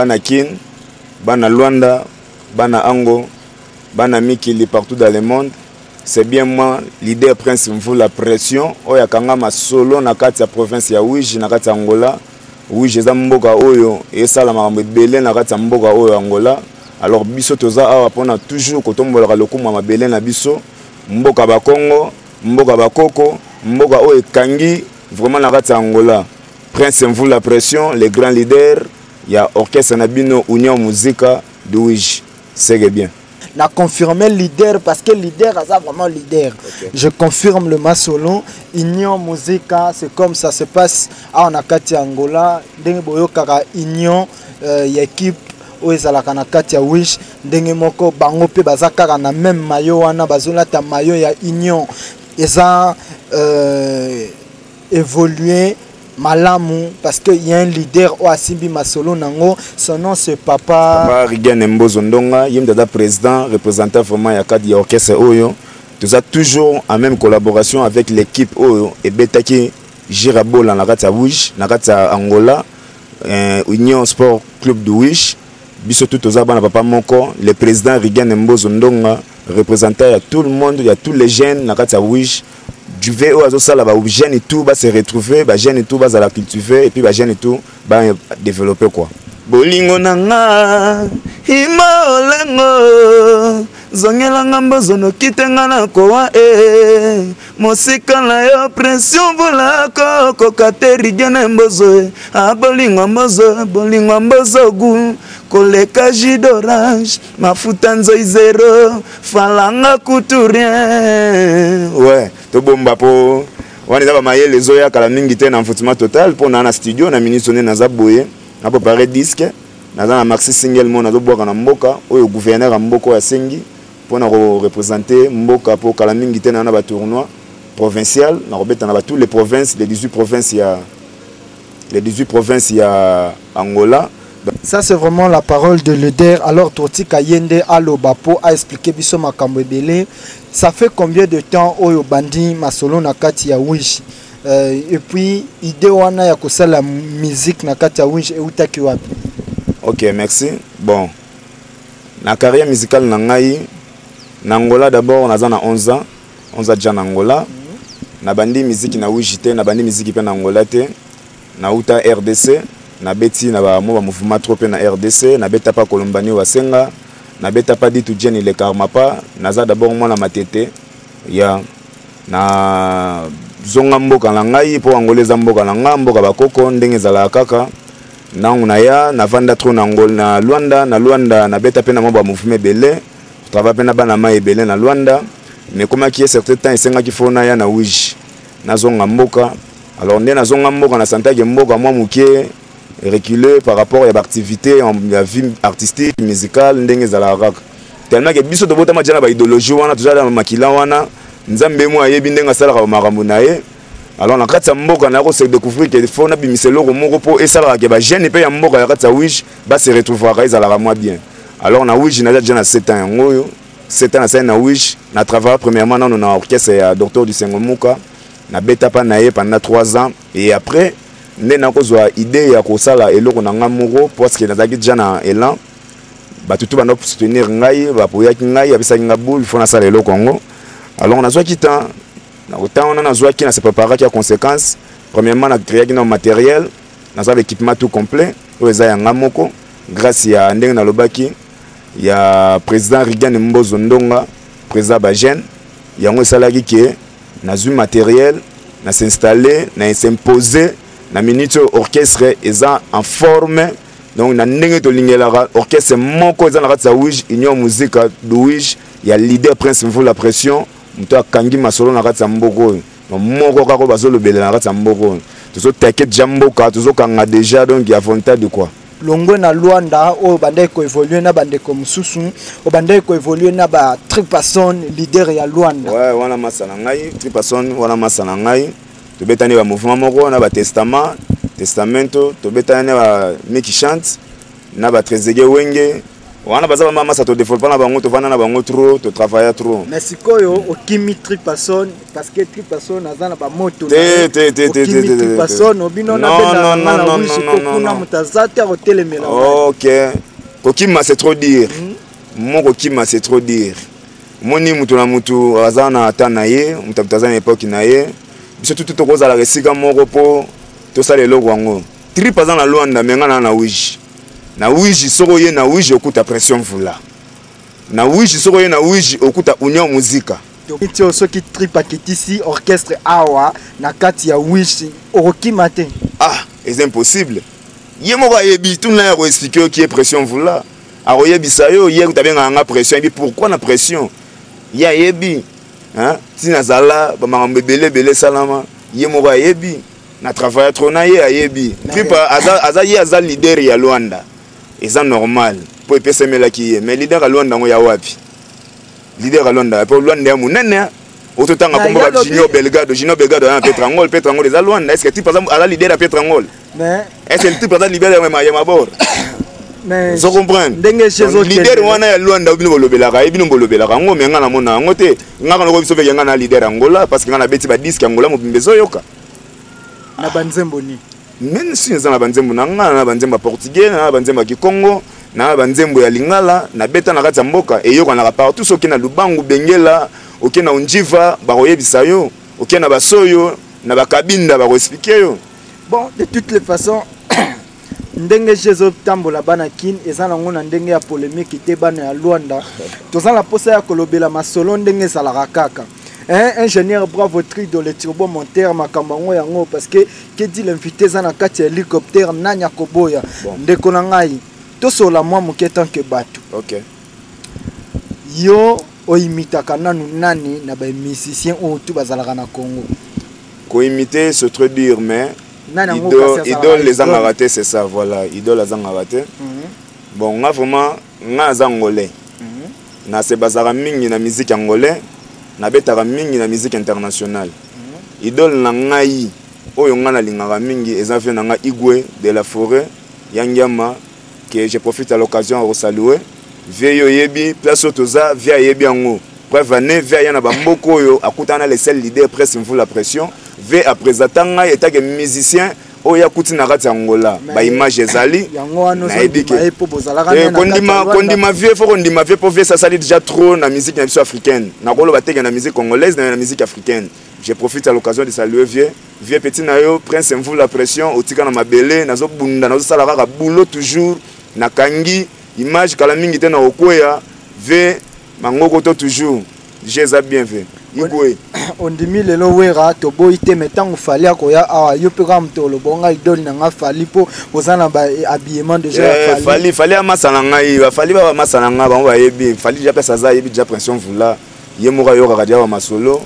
bana Kin, bana Luanda, bana Ango, bana Mikili partout dans le monde. C'est bien moi, leader Prince Mvula la pression. Oya kangama solo na kati ya province ya Ouija na kati ya Angola. Ouija za mboka oyo et ça la makambo belé na kati ya mboka oyo Angola. Alors biso toza awa pona toujours kotombola lokuma mabele na biso. Mboka ba Congo, mboka ba Koko, mboka oyo kangi vraiment na kati ya Angola. Prince Mvula la pression, les grands leaders, il y a orchestre Nabino Union Musica de Ouija. C'est bien. Na confirmé leader parce que leader a vraiment leader. Okay. Je confirme le Masolon Union Musica, c'est comme ça se passe à Nakati Angola. Dengue boyo kaka Union équipe o ezalaka na kati ya Wish ndenge moko bango pe bazaka na même mayo wana bazola ta mayo ya Union eza évoluer malamu parce que il y a un leader au Asimbi Masolo nango, son nom c'est Papa Rigan Mbozo Ndonga, il est président représentant vraiment ya kadi orchestre oyo. Tout ça toujours en même collaboration avec l'équipe oyo et Betaki Girabola na kati ya Wish na kati ya Angola, Union Sport Club de Wish. Biso tout aux abana papa moko, le président Rigan Mbozo Ndonga représentant à tout le monde, il y a tous les jeunes na kati ya Wish. Du VO à ça là bas jeunes et tout va se retrouver, bas jeunes et tout va à la cultiver et puis bas jeunes et tout va développer quoi. Bolingo nanga imolengo zongela ngambo zono kitenga na koa mosika na yo pression vola ko kateri gene mbozo bolingo mbozo gu koleka jus d'orange mafuta nzoi zero falanga couturien ouais to bomba po wana za ba mayele zoya kala mingi te na mfutima total po na studio na ministre na zaboye na préparer disque na za na maxi single mo na zo boka na mboka oyo gouverneur mboka ya sengi pour na représenter mboka po kala mingi te na ba tournoi provincial na robeta na ba tous les provinces les 18 provinces ya Angola. Ça c'est vraiment la parole de leader. Alors Toti Kayende Alobapo a expliqué biso makambo ebele. Ça fait combien de temps oyo bandi Masolo na kati ya Wish et puis idée wana ya kosala musique na kati ya Wish eutaki wapi? OK, merci. Bon. Na carrière musicale na ngai na Angola d'abord on a 11 ans déjà na Angola. Na bandi musique na Wish te, na bandi musique pe na Angola te. Na uta RDC na beti na ba mouvement trop na RDC na beta pa Colombani wa Senga na beta pa ditu Jenny le Karmapa naza d'abord moi na matete ya na zonga mboka na ngai po angoleza mboka na ngambo ka bakoko ndenge zala kaka na ya na vanda trop na Angola na Luanda na beta pe na mo ba mouvement belé travaille pe na bana mai belé na Luanda mais comme qui est certain temps esenga ki fona ya na Wish na zonga mboka alors ndé na zonga mboka na santa ke mboka moi mukie reculer par rapport à l'activité en la vie artistique musicale ndenge za rock tellement que biso to botama jana ba idéologie wana tozala makila wana nzambe mo ayebi ndenga sala ka makambo na ye alors na kati ya mboka na ko se découvrir que faut na bimiselo ko moko po esala ka ba jeune pe ya mboka ya kati ya Wish ba se retrouver ka ezala moi bien alors na Wish na jana 7 ans ngoyo 7 ans na scène na Wish na travailler premièrement na orchestre ya Docteur du Sengomuka na beta pa na ye pendant 3 ans et après nena kozwa idée ya kosala eloko na ngamoko parce que nazaki déjà na élan batutu bana soutenir ngai ba poyaki ngai abisa nga boule fona sala eloko ngo alors on a zwa kita na autant on a zwa ki na se préparer qui a conséquence premièrement na créer qui na matériel na zwa l'équipement tout complet oza ya ngamoko grâce ya ndenge na lobaki ya président Rigan Mbozo Ndonga président ba jeune yango salaki ke na zwa matériel na s'installer na s'imposer na minute orchestre eza en forme donc na ndenge to lingela orchestre moko eza na kati ya Wish Union Musica de Wish ya leader Prince Mvula la pression mto akangi Masolo na kati ya mboko moko kako bazolo bele na kati ya mboko tozo teke jamboka tozo kanga déjà donc il y a volonté de quoi longwe na Luanda o bandai ko évoluer na bande ko mususu o bandai ko évoluer na ba Tripason leader ya Luanda ouais wana masana ngai Tripason wana masana ngai to betani ba mouvement moko na ba testamento to betani ba meki chante na ba trezege wenge wana baza ba mama ça te développe na bango to vana na bango trop to travailler trop mais sikoyo okimi tripasson parce que tripasson azana ba moto tripasson obino na benda na wishi ko kuna mutazate hotelemela OK kokima c'est trop dire mon kokima c'est trop dire moni mutu na mutu azana atana ye mutabutazana époque na ye biso tout koza la resika moko po to sala eloko wango tripasson na Luanda menga na wishi na wiji soko ye na wiji okuta pression vula na wiji soko ye na wiji okuta union muzika to soki tripa kitisi orchestre awa na kati ya wishi okima te c'est impossible ye moko yebi tout na ko expliquer qui est pression vula aroyebisa yo ye kutabenga nga pression et pourquoi na pression ya yebi tina zala ba makambe belé salama ye moko yebi na travailler trop na ye ayebi tripa aza leader ya Luanda. C'est normal pour epesa melaki mais leader à Luanda ngo ya wapi leader à Luanda pour Luanda ya munene ototanga komba ba Junior Belgado ya Petrangol les a Luanda est-ce que tu par exemple à la leader à Petrangol mais est-ce que tu par exemple leader ya mabor mais je comprends leader wana ya Luanda obino bolobelaka ebino bolobelaka ngo menga na mona ngo te ngaka no ko biso venga na leader Angola parce que ngana beti ba disque Angola mo bimbezo yoka na banzembo ni même si nous avons banzembo na banzembo portugais na banzembo kikongo na banzembo ya lingala na beta na kati ya mboka et yo kana partout soki na lubangu bengela oki na unjiva ba koyebisa yo oki na basoyo na bakabinda ba ko expliquer yo bon de toutes les façons ndenge jezo tambola bana kin ezana ngona ndenge ya polémique te bana ya Luanda tozala posa ya kolobela masolo ndenge salaka kaka ingénieur bravo trido le turbo monteur makambango yango parce que dit l'invité zana kati hélicoptère nanya koboya ndeko na ngai tosola moi moke tant que bato OK yo oimitaka nanu nani na ba musicien o tout bazalaka na Congo ko imiter c'est trop dur mais idole les a raté c'est ça voilà idole les a raté bon nga vraiment nga zangolais na se bazara mingi na musique angolais na betaka mingi na musique internationale idole na ngai oyo nga na lingaka mingi ezafé na nga Igwe de la Forêt Yangiama que je profite à l'occasion de saluer vieyo yebi place otoza via yebi ango preuve ane via yana bamboko oyo akutana les seuls leaders presque mvu la pression ve après atanga eta que musicien oya kuti na kati Angola ba image ezali na ebike kondima vie faut kondima vie pour vie ça sali déjà trop na musique na biso africaine na kolo bateka na musique congolaise na musique africaine. Je profite à l'occasion de saluer vieux petit na yo prince mvu la pression otika na mabele nazo bunda nazo sala kaka boulot toujours na kangi image kala mingi te na okoya ve mangoko to toujours j'ai bien fait Igwe on dimi lelo wera to boite metango fali akoya awa yo pe kam to lo bonga idole na nga fali po ozana ba habillement déjà fali amasana ngai fali ba masana nga ba yebi fali déjà pesa za yebi déjà pression vula yemoka yo kaka dia wa masolo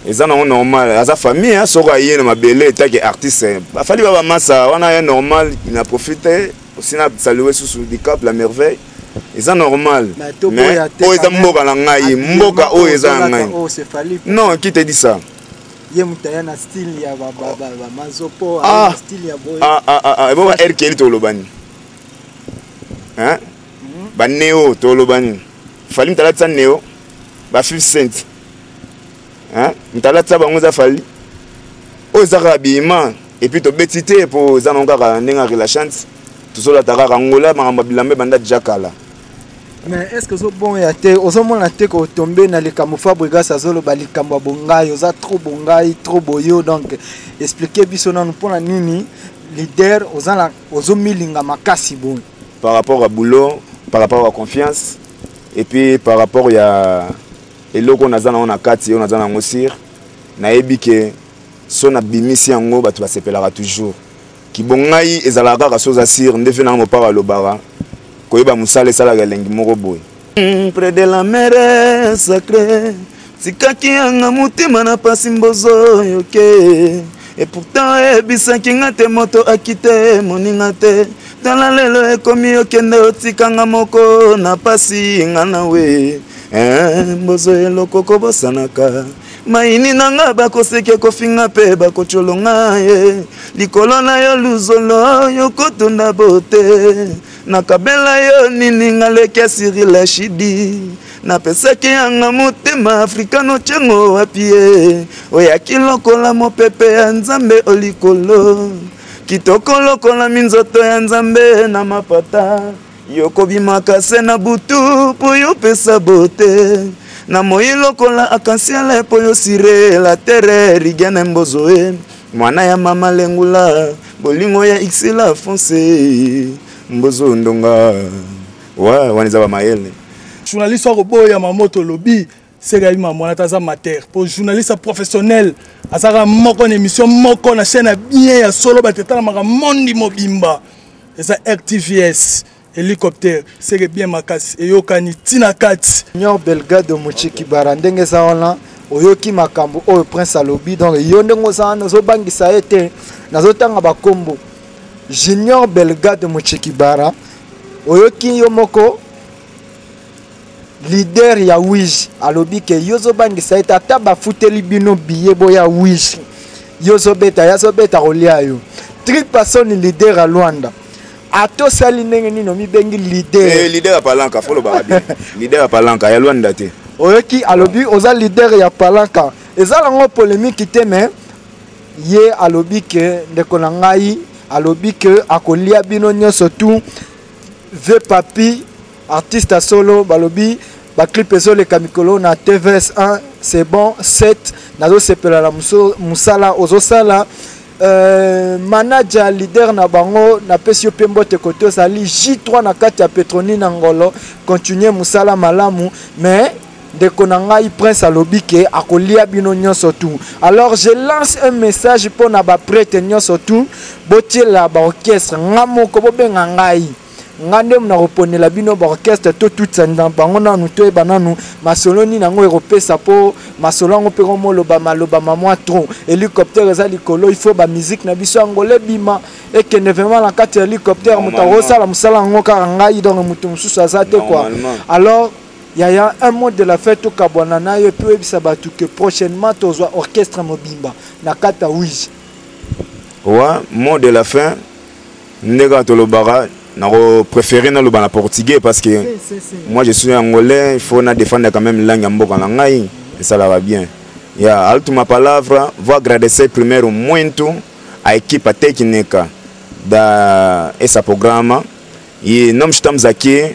ezana on normal aza famille soko aye na mabele take artiste fali ba masa wana ya normal il a profité aussi na saluer sous du cap la merveille. C'est normal. Mais eza mboka na ngai, mboka o eza ngai. Non, qui te dit ça? Ye mutaya na style ya ba mazopo, style ya boy. Bon RK to lobani. Hein? Ba neo to lobani. Fali mtalatsa neo. Ba 50 cent. Hein? Mtalatsa bango za fali. O za rabima et puis to betité pour za nonga ndenga relachante. Tozola taka Angola mangamba bilambe banda jakala. Mais est-ce que zo bon ya te ozomona te ko tomber na le camouflage brigasa zolo balikambo bongai oza trop bongai trop boyo donc expliquer biso na pona nini leader ozala ozomilinga makasi bon par rapport à boulot par rapport à confiance et puis par rapport ya eloko nazana on a kati on nazana ngosir na ebike so na bimisi yango batu basepelaka toujours ki bongai ezalaka ka chose asir ndefe na mopara lobara koyeba musale sala galengi moko boy près de la mer sacrée sikaki anga mutima na pasi mbozo yoke et pourtant ebisaki ngate moto akite moninga te tala lelo ekomi okende otikanga moko na pasi ngana we mbozo eloko kobosanaka maini nanga bakoseke kofinga pe bakocholonga ye likolo na yo luzolo yo kotunda bote nakabela yo nini ngaleke Cyril Shidi napesaki yanga motema afrikano tchengo wapie oyaki lokola mopepe ya nzambe olikolo kitoko lokola minzoto ya nzambe na mapata yokobimaka se na butu po yopesa bote na moi lokola akansiala po yosire la terre rigene mbozoe mwana ya mama lengula bolingo ya xila fonce mbozo ndonga wa waniza ba mayele journaliste roboya mamoto lobby c'est réellement mon ataza mater pour journaliste professionnel azaka moko na émission moko na chaîne bien ya solo bateta na mondi mobimba eza RTVS hélicoptère c'est bien makasi eyokani tina kati Junior Belgado Muchiki barandenge zaona oyoki makambo oyo prince alobi donc yondengo sana zo bangisa ete nazotanga bakombo Junior Belgado Muchiki bara oyoki yomoko leader ya Wish alobi ke yozo bangisa ete ata bafuteli bino biye boya Wish yozo beta kolia yo tripasoni leader a Luanda ato sali ndenge nino mi bengi leader leader ya Palanka folo barabi leader ya Palanka ya Luanda te oyoki alobi oza leader ya Palanka ezala ngo polémique te mais ye alobi ke ndeko na ngai alobi ke akolia bino nyonso tout ve papi artiste solo balobi ba clip ezole kamikolo na TVS 1 c'est bon 7 nazo sepela la musala ozosala manager leader na bango na pesio pembo te koto sali J3 na kati ya Petroni na ngolo continuer musala malamu mais de konangai prince alobi ke akolia bino nyonso tout alors je lance un message pour na ba prêtre nyonso tout botiela ba orchestre ngamoko bobenga ngai ngande mna reponela bino ba orchestre to tout sanda bango na nuto bananu masoloni nango europesa po masolongo pe moloba maloba mamwa tron hélicoptère za likolo il faut ba musique na biso angolé bima et que ne vraiment la carte hélicoptère mutarosa la musala ngoka ngai donc mutu mususu azate quoi alors il y a un mot de la fête au Kabwanana et puis sabatu que prochainement tozo orchestre mobimba na kata Wish ouais mot de la fin ndega tolobara naro préféré na loba na portugais parce que moi je suis angolais il faut na défendre quand même langue mboka na ngai et ça va bien ya altuma palavra vou agradecer primeiro muito a equipe técnica da essa programa e nós estamos aqui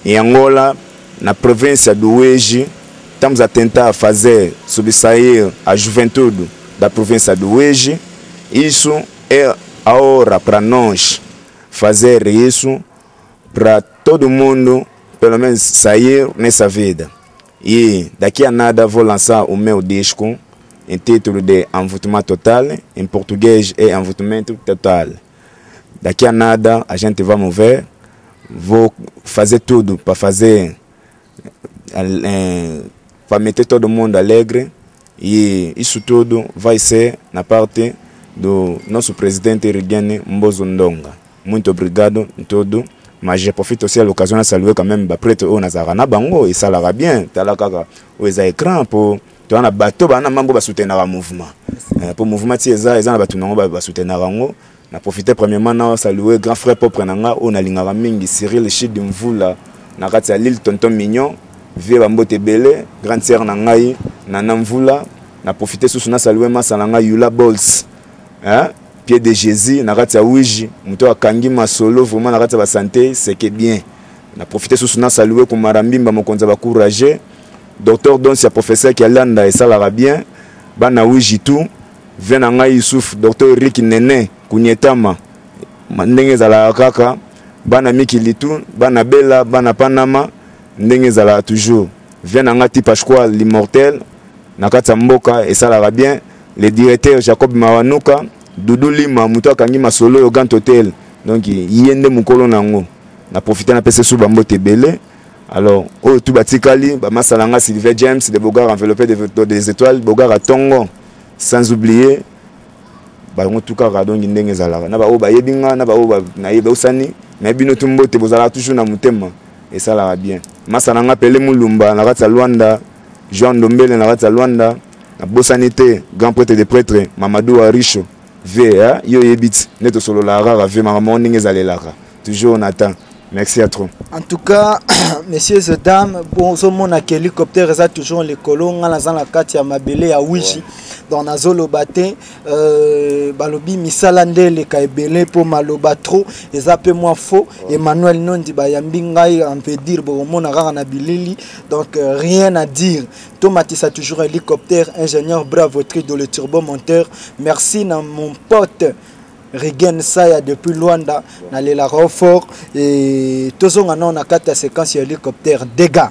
em Angola na província do Ueji estamos a tentar fazer sobressair a juventude da província do Ueji isso é a hora para nós fazer isso para todo mundo pelo menos sair nessa vida e daqui a nada vou lançar o meu disco em título de Envoûtement Total, em português é Envoûtamento Total. Daqui a nada a gente vai mover, vou fazer tudo para fazer para meter todo mundo alegre e isso tudo vai ser na parte do nosso presidente Rigene Mbozo Ndonga. Muito obrigado em tudo, mas je profite aussi à l'occasion de saluer quand même prêtre au Nazara na bango et ça la bien talaka aux écrans pour tu as bateau bana mambo ba soutenir le mouvement pour mouvement tieza ezana batu nango ba soutenir ngo na profiter premièrement na saluer grand frère propre nanga on alingara mingi Cyril Shidi Mvula na kati ya l'île tonton mignon vie bambote belé grande sœur na ngai na Mvula na profiter sous na saluer masalanga Yula Balls hein pied de Jésus na kati ya Wiji muto akangi masolo vraiment na kati ya santé c'est que bien na profiter sous na saluer ko marambimba mokonza ba courager docteur Donsia professeur qui alanda et ça la bien bana Wiji tout vena ngai Yusuf docteur Rick Nene kunyetama ndenge zala kaka bana Mikilitu bana Bela bana Panama ndenge zala toujours vena ngati Pasquale l'immortel na kati ya mboka et ça la bien le directeur Jacob Mawanuka Doudou Lima muto akangi masolo yo Grand Hotel donc yende mukolo nango na profiter na pese sous bambote belé alors oh tout batikali ba masalanga Sylvain James de Bogar enveloppé des étoiles Bogar à Tongo sans oublier ba ngotuka radon ndenge zalaka na ba o ba yebinga na ba o ba na yeba usani mais bino tumbote bozala toujours na mutema et ça la bien masalanga Pele Mulumba na kati ya Luanda Jean Ndombele na kati ya Luanda na bosanité grand prêtre de prêtre Mamadou Aricho V yo yebit neto solo la rara ve mama ndenge zalelaka toujours on attend Merci à trop. En tout cas, messieurs et dames, bon, mon hélicoptère est toujours les colons, on a la carte à Mabele à Ouiji, dans la zone Lobaté, Balobi Misalande, les Kaibele pour Malobatro, et ça peu moins faux. Emmanuel Nondi, Bayambingai, on peut dire, bon, mon Bilili, donc rien à dire. Tomatis a toujours hélicoptère, ingénieur bravo, dans le turbomonteur. Merci à mon pote. Regen Saya depuis Luanda, dans la Rofort, et tous on a une séquence hélicoptère, dégâts.